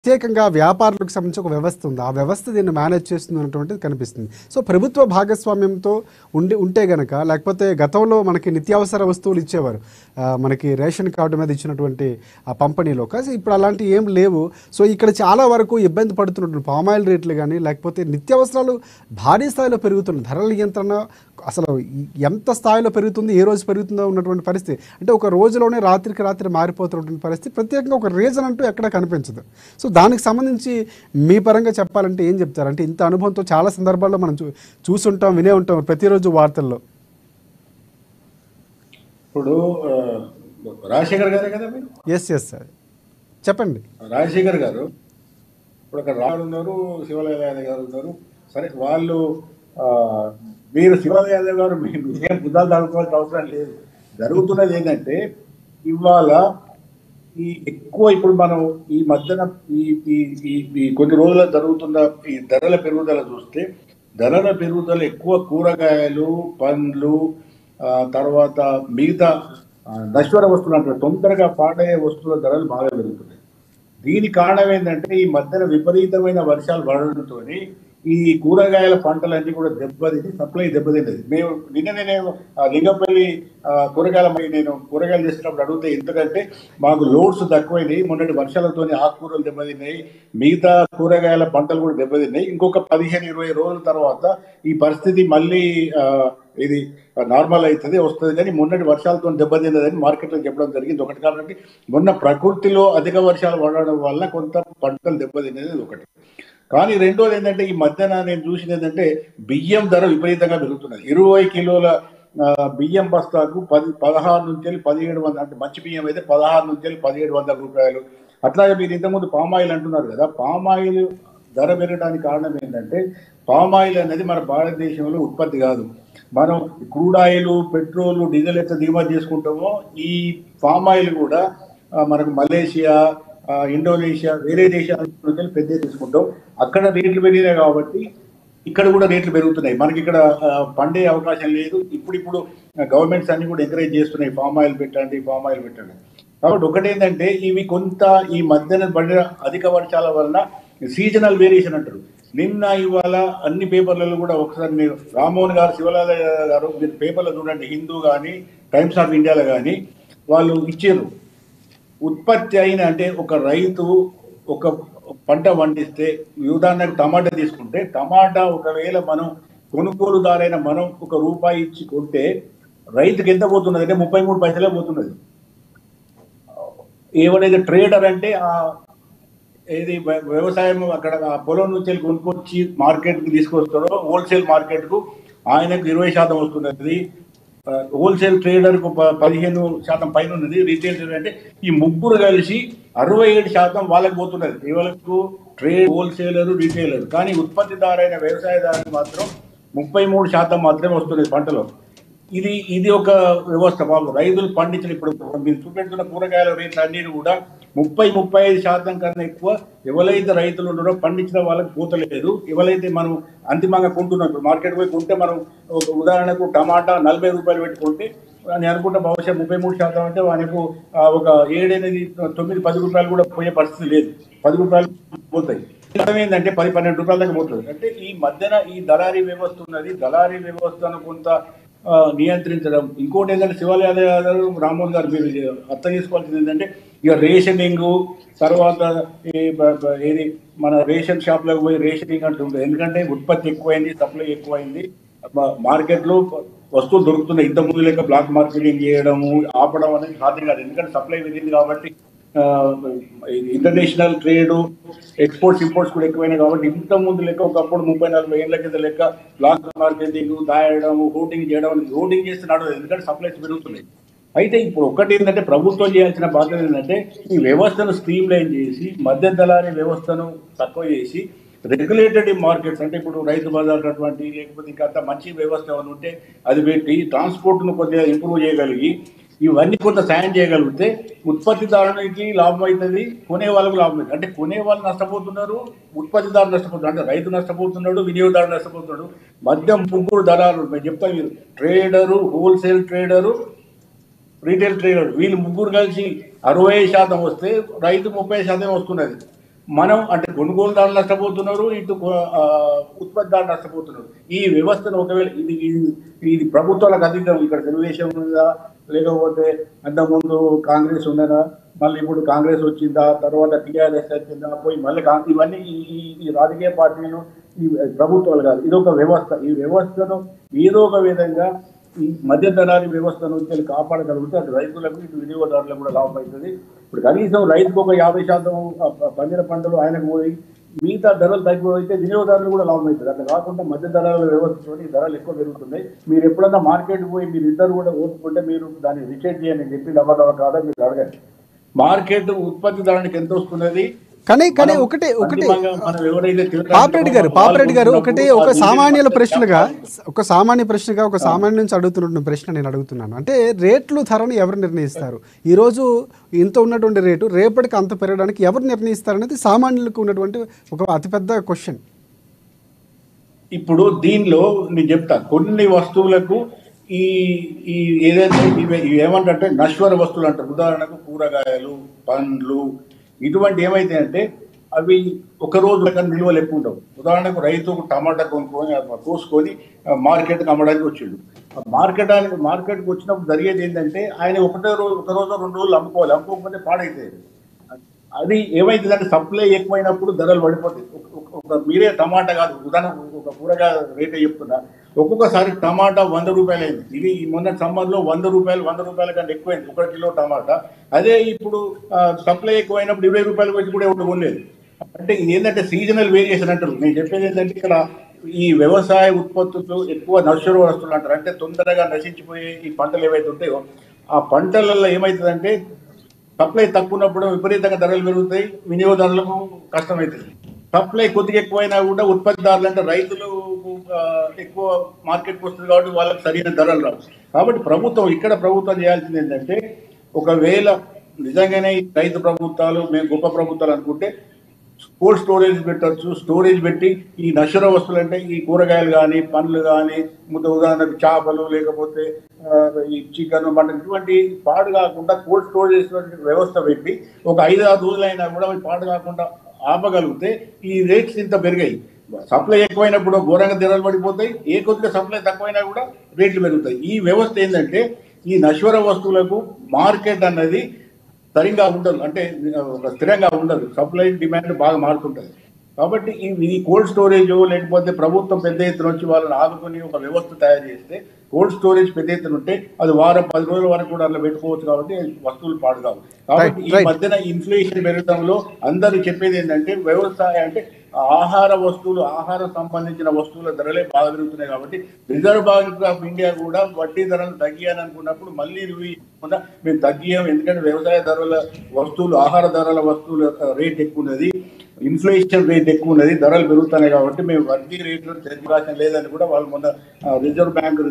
ప్రత్యేకంగా వ్యాపారులకు సంబంధించి ఒక వ్యవస్థ ఉంది. ఆ వ్యవస్థ దీన్ని మేనేజ్ చేస్తుంది అన్నటువంటిది కనిపిస్తుంది. సో ప్రభుత్వ భాగస్వామ్యంతో ఉంటే గనక, లేకపోతే గతంలో మనకి నిత్యావసర వస్తువులు ఇచ్చేవారు, మనకి రేషన్ కార్డు మీద ఇచ్చినటువంటి ఆ పంపిణీలో. కానీ ఇప్పుడు అలాంటి ఏం లేవు. సో ఇక్కడ చాలా వరకు ఇబ్బంది పడుతున్నటువంటి పామాయిల్ రేట్లు కానీ, లేకపోతే నిత్యావసరాలు భారీ స్థాయిలో పెరుగుతున్న ధరల నియంత్రణ అసలు ఎంత స్థాయిలో పెరుగుతుంది, ఏ రోజు పెరుగుతుందో ఉన్నటువంటి పరిస్థితి. అంటే ఒక రోజులోనే రాత్రికి రాత్రి మారిపోతున్నటువంటి పరిస్థితి. ప్రత్యేకంగా ఒక రీజన్ అంటూ ఎక్కడ కనిపించదు. సో దానికి సంబంధించి మీ పరంగా చెప్పాలంటే ఏం చెప్తారు? అంటే ఇంత అనుభవంతో చాలా సందర్భాల్లో మనం చూసుంటాం, వినే ఉంటాం ప్రతిరోజు వార్తల్లో. ఇప్పుడు రాజశేఖర్ గారే కదా మీరు? ఎస్ సార్, చెప్పండి. రాజశేఖర్ గారు ఇప్పుడు అక్కడ రాళ్ళు ఉన్నారు, శివలాల్ యాదవ్ గారు ఉన్నారు. సరే, వాళ్ళు మీరు శివలాల్ యాదవ్ గారు మీరేం బుద్ధాలు దాడుకోవాల్సిన అవసరం లేదు. జరుగుతున్నది ఏంటంటే ఇవాళ ఈ ఎక్కువ ఇప్పుడు మనం ఈ మధ్యన ఈ కొన్ని రోజుల జరుగుతున్న ఈ ధరల పెరుగుదల చూస్తే, ధరల పెరుగుదల ఎక్కువ కూరగాయలు, పండ్లు, తర్వాత మిగతా నశ్వర వస్తువులు అంటారు, తొందరగా పాడయ్యే వస్తువుల ధరలు బాగా పెరుగుతున్నాయి. దీనికి కారణం ఏంటంటే ఈ మధ్యన విపరీతమైన వర్షాలు పడడంతో ఈ కూరగాయల పంటలన్నీ కూడా దెబ్బతిని సప్లై దెబ్బతిన్నది. మేము నిన్ననే లింగపల్లి నేను కూరగాయలు చేసినప్పుడు అడిగితే, ఎందుకంటే మాకు లోడ్స్ తక్కువైనాయి, మొన్నటి వర్షాలతోని ఆకుకూరలు దెబ్బతిన్నాయి, మిగతా కూరగాయల పంటలు కూడా దెబ్బతిన్నాయి, ఇంకొక 15-20 రోజుల తర్వాత ఈ పరిస్థితి మళ్ళీ ఇది నార్మల్ అవుతుంది వస్తుంది, కానీ మొన్నటి వర్షాలతో దెబ్బతిన్నదని మార్కెట్లో చెప్పడం జరిగింది. ఒకటి కాబట్టి మొన్న ప్రకృతిలో అధిక వర్షాలు పడడం వల్ల కొంత పంటలు దెబ్బతిన్నది ఒకటి. కానీ రెండోది ఏంటంటే ఈ మధ్యన నేను చూసింది ఏంటంటే బియ్యం ధర విపరీతంగా పెరుగుతున్నది. 20 కిలోల బియ్యం బస్తాకు 16 నుంచి 1700, అంటే మంచి బియ్యం అయితే 16 నుంచి 1700 రూపాయలు. అట్లాగే మీరు ఇంతకుముందు పామాయిల్ అంటున్నారు కదా, పామాయిల్ ధర పెరగడానికి కారణం ఏంటంటే పామాయిల్ అనేది మన భారతదేశంలో ఉత్పత్తి కాదు. మనం క్రూడ్ ఆయిల్, పెట్రోల్, డీజిల్ ఎంత దిగుమతి చేసుకుంటామో ఈ పామాయిల్ కూడా మనకు మలేషియా, ఇండోనేషియా, వేరే దేశాల నుంచి పెద్ద తీసుకుంటాం. అక్కడ రేట్లు పెరిగినాయి కాబట్టి ఇక్కడ కూడా రేట్లు పెరుగుతున్నాయి. మనకి ఇక్కడ పండే అవకాశం లేదు. ఇప్పుడు గవర్నమెంట్స్ అన్ని కూడా ఎంకరేజ్ చేస్తున్నాయి, ఫామ్ ఆయిల్ పెట్టండి, ఫామ్ ఆయిల్ పెట్టండి. కాబట్టి ఒకటేంటంటే ఇవి కొంత ఈ మధ్యన పడిన అధిక వర్షాల వలన సీజనల్ వేరియేషన్ అంటారు. నిన్న ఇవాళ అన్ని పేపర్లలో కూడా ఒకసారి మీరు రామ్మోహన్ గారు, శివలాల్ గారు, మీరు పేపర్లో చూడండి, హిందూ కానీ టైమ్స్ ఆఫ్ ఇండియాలో కానీ వాళ్ళు ఇచ్చారు. ఉత్పత్తి అయిన అంటే ఒక రైతు ఒక పంట పండిస్తే, ఉదాహరణకు టమాటా తీసుకుంటే, టమాటా ఒకవేళ మనం కొనుగోలుదారైన మనం ₹1 ఇచ్చి కొంటే రైతుకి ఎంత పోతున్నది అంటే 33 పైసలే పోతున్నది. ఏవైతే ట్రేడర్ అంటే ఏది వ్యవసాయం అక్కడ పొలం నుంచి కొనుక్కొచ్చి మార్కెట్కి తీసుకొస్తాడో, హోల్సేల్ మార్కెట్కు ఆయనకు 20% వస్తున్నది. హోల్సేల్ ట్రేడర్కు 15% పైన ఉన్నది. రీటైల్ ట్రేడర్ అంటే ఈ ముగ్గురు కలిసి 67% వాళ్ళకి పోతున్నది. ఇవాళకు ట్రేడ్, హోల్సేలర్, రీటైలర్. కానీ ఉత్పత్తిదారైన వ్యవసాయదారులకు మాత్రం 33% మాత్రమే వస్తున్నది పంటలో. ఇది ఒక వ్యవస్థ. బాబు రైతులు పండించిన, ఇప్పుడు మీరు చూపెడుతున్న కూరగాయల రేట్లు అన్ని కూడా 30-35% కన్నా ఎక్కువ ఎవరైతే రైతులు ఉన్నారో పండించిన వాళ్ళకి పోతలేదు. ఎవరైతే మనం అంతిమంగా కొంటున్నాం, ఇప్పుడు మార్కెట్ పోయి కొంటే మనం ఒక ఉదాహరణకు టమాటా ₹40 పెట్టుకుంటే నేను అనుకుంటే బహుశా 33% అంటే ఆయనకు ఒక 7, 8, 9, ₹10 కూడా పోయే పరిస్థితి లేదు. ₹10 పోతాయి. ఏంటంటే ₹10-12 దాకా పోతుంది. అంటే ఈ మధ్యన ఈ దళారీ వ్యవస్థ ఉన్నది. దళారీ వ్యవస్థను కొంత నియంత్రించడం. ఇంకోటి ఏంటంటే శివలాల్ యాదవ్ గారు, రామ్మోహన్ గారు మీరు అర్థం చేసుకోవాల్సింది ఏంటంటే ఇక రేషనింగ్ తర్వాత ఏది మన రేషన్ షాప్లకు పోయి రేషనింగ్ అంటుంది. ఎందుకంటే ఉత్పత్తి ఎక్కువైంది, సప్లై ఎక్కువైంది, మార్కెట్లో వస్తువులు దొరుకుతున్నాయి. ఇంత ముందు లెక్క బ్లాక్ మార్కెటింగ్ చేయడము ఆపడం అనేది సాధ్యం కాదు. ఎందుకంటే సప్లై పెరిగింది కాబట్టి ఇంటర్నేషనల్ ట్రేడ్, ఎక్స్పోర్ట్స్, ఇంపోర్ట్స్ కూడా ఎక్కువైనాయి. కాబట్టి ఇంత ముందు లెక్క ఒకప్పుడు 30-40 ఏళ్ళ కింద లెక్క బ్లాక్ మార్కెటింగ్, దాయడం, హోర్డింగ్ చేయడం, హోర్డింగ్ చేస్తున్నాడు. ఎందుకంటే సప్లైస్ పెరుగుతున్నాయి. అయితే ఇప్పుడు ఒకటి ఏంటంటే ప్రభుత్వం చేయాల్సిన బాధ్యత ఏంటంటే ఈ వ్యవస్థను స్ట్రీమ్ లైన్ చేసి, మధ్య దళారీ వ్యవస్థను తక్కువ చేసి, రెగ్యులేటెడ్ మార్కెట్స్ అంటే ఇప్పుడు రైతు బజార్ అటువంటి, లేకపోతే ఇంకా మంచి వ్యవస్థ ఏమైనా ఉంటే అది పెట్టి ట్రాన్స్పోర్ట్ను కొద్దిగా ఇంప్రూవ్ చేయగలిగి ఇవన్నీ కొంత సాయం చేయగలిగితే ఉత్పత్తిదారునికి లాభం అవుతుంది, కొనే వాళ్ళకు లాభం అవుతుంది. అంటే కొనే వాళ్ళు నష్టపోతున్నారు, ఉత్పత్తిదారు నష్టపోతున్నారు, అంటే రైతు నష్టపోతున్నాడు, వినియోగదారు నష్టపోతున్నాడు. మధ్య ముగ్గురు దళారులు, మేము చెప్తాం, మీరు trader, wholesale trader, retail trader, వీళ్ళు ముగ్గురు కలిసి 60% వస్తే రైతు 30% వస్తున్నది. మనం అంటే కొనుగోలుదారులు నష్టపోతున్నారు, ఇటు ఉత్పత్తిదారులు నష్టపోతున్నారు. ఈ వ్యవస్థను ఒకవేళ ఇది ఇది ఇది ప్రభుత్వాలకు అతీతం. ఇక్కడ తెలుగుదేశం ఉందా, లేకపోతే అంతకుముందు కాంగ్రెస్ ఉన్నదా, మళ్ళీ ఇప్పుడు కాంగ్రెస్ వచ్చిందా, తర్వాత టీఆర్ఎస్ వచ్చిందా, పోయి మళ్ళీ ఇవన్నీ ఈ రాజకీయ పార్టీలు ఈ ప్రభుత్వాలు కాదు. ఇది ఒక వ్యవస్థ. ఈ వ్యవస్థను ఏదో ఒక విధంగా ఈ మధ్యధనాన్ని వ్యవస్థ నుంచి కాపాడగలిగితే అటు రైతులకు ఇటు వినియోగదారులకు కూడా లాభం అవుతుంది. ఇప్పుడు కనీసం రైతుకు ఒక 50% పండిన పంటలు ఆయనకు పోయి మిగతా ధరలు తగ్గిపోతే వినియోగదారులు కూడా లాభం అవుతుంది. అట్లా కాకుండా మధ్య ధరల వ్యవస్థతో ధరలు ఎక్కువ పెరుగుతున్నాయి. మీరు ఎప్పుడన్నా మార్కెట్ పోయి మీరు ఇద్దరు కూడా ఓపుకుంటే మీరు దాన్ని రిచెక్ చేయండి అని చెప్పి డబ్బా కాదా మీరు అడగండి. మార్కెట్ ఉత్పత్తి ధరానికి ఎంత వస్తున్నది. కానీ ఒకటి పాపిరెడ్డి గారు ఒకటి ఒక సామాన్యుల ప్రశ్నగా ఒక సామాన్య నుంచి అడుగుతున్న ప్రశ్న నేను అడుగుతున్నాను. అంటే రేట్లు ధరను ఎవరు నిర్ణయిస్తారు? ఈరోజు ఇంత ఉన్నటువంటి రేటు రేపటికి అంత పెరగడానికి ఎవరు నిర్ణయిస్తారు అనేది సామాన్యులకు ఉన్నటువంటి ఒక అతిపెద్ద క్వశ్చన్. ఇప్పుడు దీనిలో నేను చెప్తా, కొన్ని వస్తువులకు ఈ ఈ ఏదైతే ఏమంటే నశ్వర వస్తువులు అంటారు. ఉదాహరణకు కూరగాయలు, పండ్లు, ఇటువంటి ఏమైతే అంటే అవి ఒక రోజు నిల్వలు ఎక్కువ ఉండవు. ఉదాహరణకు రైతుకు టమాటా కొనుక్కొని కోసుకొని మార్కెట్కి అమ్మడానికి వచ్చిండు. మార్కెట్కి వచ్చినప్పుడు జరిగేది ఏంటంటే ఆయన ఒక రోజు 2 రోజులు అమ్ముకోవాలి. అమ్ముకోకపోతే పాడైతుంది. అది ఏమైతుందంటే సప్లై ఎక్కువైనప్పుడు ధరలు పడిపోతాయి. మీరే టమాటా కాదు, ఉదాహరణ ఒక కూరగాయ రేటే చెప్తున్నా. ఒక్కొక్కసారి టమాటా 100 రూపాయలు అయింది. ఇది మొన్న సమ్మర్లో 100 రూపాయల కంటే ఎక్కువైంది 1 కిలో టమాటా. అదే ఇప్పుడు సప్లై ఎక్కువైనప్పుడు 20 రూపాయలకు వచ్చి కూడా ఎవరు కొనలేదు. అంటే ఇది ఏంటంటే సీజనల్ వేరియేషన్ అంటారు. నేను చెప్పేది ఏంటంటే ఇక్కడ ఈ వ్యవసాయ ఉత్పత్తులు ఎక్కువ నశ్వర వస్తువులు అంటారు. అంటే తొందరగా నశించిపోయే ఈ పంటలు ఏవైతే ఉంటాయో ఆ పంటలలో ఏమవుతుందంటే సప్లై తక్కువ ఉన్నప్పుడు విపరీతంగా ధరలు పెరుగుతాయి, వినియోగదారులకు కష్టమవుతుంది. సప్లై కొద్దిగా ఎక్కువైనా కూడా ఉత్పత్తిదారులు అంటే రైతులు ఎక్కువ మార్కెట్కి వస్తుంది కాబట్టి వాళ్ళకి సరైన ధరలు రావు. కాబట్టి ప్రభుత్వం చేయాల్సింది ఏంటంటే, ఒకవేళ నిజంగానే రైతు ప్రభుత్వాలు మేము గొప్ప ప్రభుత్వాలు అనుకుంటే కోల్డ్ స్టోరేజ్ పెట్టచ్చు. స్టోరేజ్ పెట్టి ఈ నశ్వర వస్తువులు అంటే ఈ కూరగాయలు కానీ, పండ్లు కానీ, ఉదాహరణకు చేపలు, లేకపోతే ఈ చికెన్, మటన్, ఇటువంటి పాడు కాకుండా కోల్డ్ స్టోరేజ్ వ్యవస్థ పెట్టి ఒక 5-6 రోజులైనా కూడా పాడు కాకుండా ఆపగలిగితే ఈ రేట్స్ ఇంత పెరిగాయి. సప్లై ఎక్కువైనప్పుడు ఘోరంగా ధరలు పడిపోతాయి. కొద్దిగా సప్లై తక్కువైనా కూడా రేట్లు పెరుగుతాయి. ఈ వ్యవస్థ ఏంటంటే ఈ నశ్వర వస్తువులకు మార్కెట్ అన్నది సరిగ్గా ఉండదు. అంటే స్థిరంగా ఉండదు. సప్లై డిమాండ్ బాగా మారుతుంటుంది. కాబట్టి ఈ కోల్డ్ స్టోరేజ్ లేకపోతే ప్రభుత్వం పెద్ద ఎత్తున వచ్చి వాళ్ళని ఆదుకొని ఒక వ్యవస్థ తయారు చేస్తే కోల్డ్ స్టోరేజ్ పెద్ద ఎత్తున ఉంటే అది 10 రోజుల వరకు కూడా అలా పెట్టుకోవచ్చు. కాబట్టి వస్తువులు పాడు కావు. కాబట్టి ఈ మధ్యన ఇన్ఫ్లేషన్ పెరగడంలో అందరూ చెప్పేది ఏంటంటే వ్యవసాయం అంటే ఆహారం సంబంధించిన వస్తువుల ధరలే బాగా పెరుగుతున్నాయి. కాబట్టి రిజర్వ్ బ్యాంక్ ఆఫ్ ఇండియా కూడా వడ్డీ ధరలు తగ్గియాలని అనుకున్నప్పుడు మళ్ళీ మేము తగ్గియాం. ఎందుకంటే వ్యవసాయ ధరల వస్తువులు, ఆహార ధరల వస్తువుల రేట్ ఎక్కువ ఉన్నది, ఇన్ఫ్లేషన్ రేట్ ఎక్కువ ఉన్నది, ధరలు పెరుగుతున్నాయి. కాబట్టి మేము వడ్డీ రేట్లు అవకాశం లేదని కూడా వాళ్ళు మొన్న రిజర్వ్ బ్యాంక్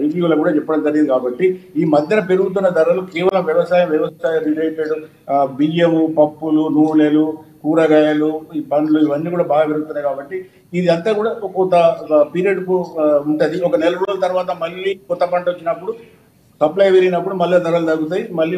రివ్యూలో కూడా చెప్పడం జరిగింది. కాబట్టి ఈ మధ్యన పెరుగుతున్న ధరలు కేవలం వ్యవసాయ రిలేటెడ్ బియ్యము, పప్పులు, నూనెలు, కూరగాయలు, ఈ పండ్లు ఇవన్నీ కూడా బాగా పెరుగుతున్నాయి. కాబట్టి ఇది అంతా కూడా కొంత పీరియడ్ కు ఉంటుంది. ఒక నెల రోజుల తర్వాత మళ్ళీ కొత్త పంట వచ్చినప్పుడు సప్లై పెరిగినప్పుడు మళ్ళీ ధరలు తగ్గుతాయి. మళ్ళీ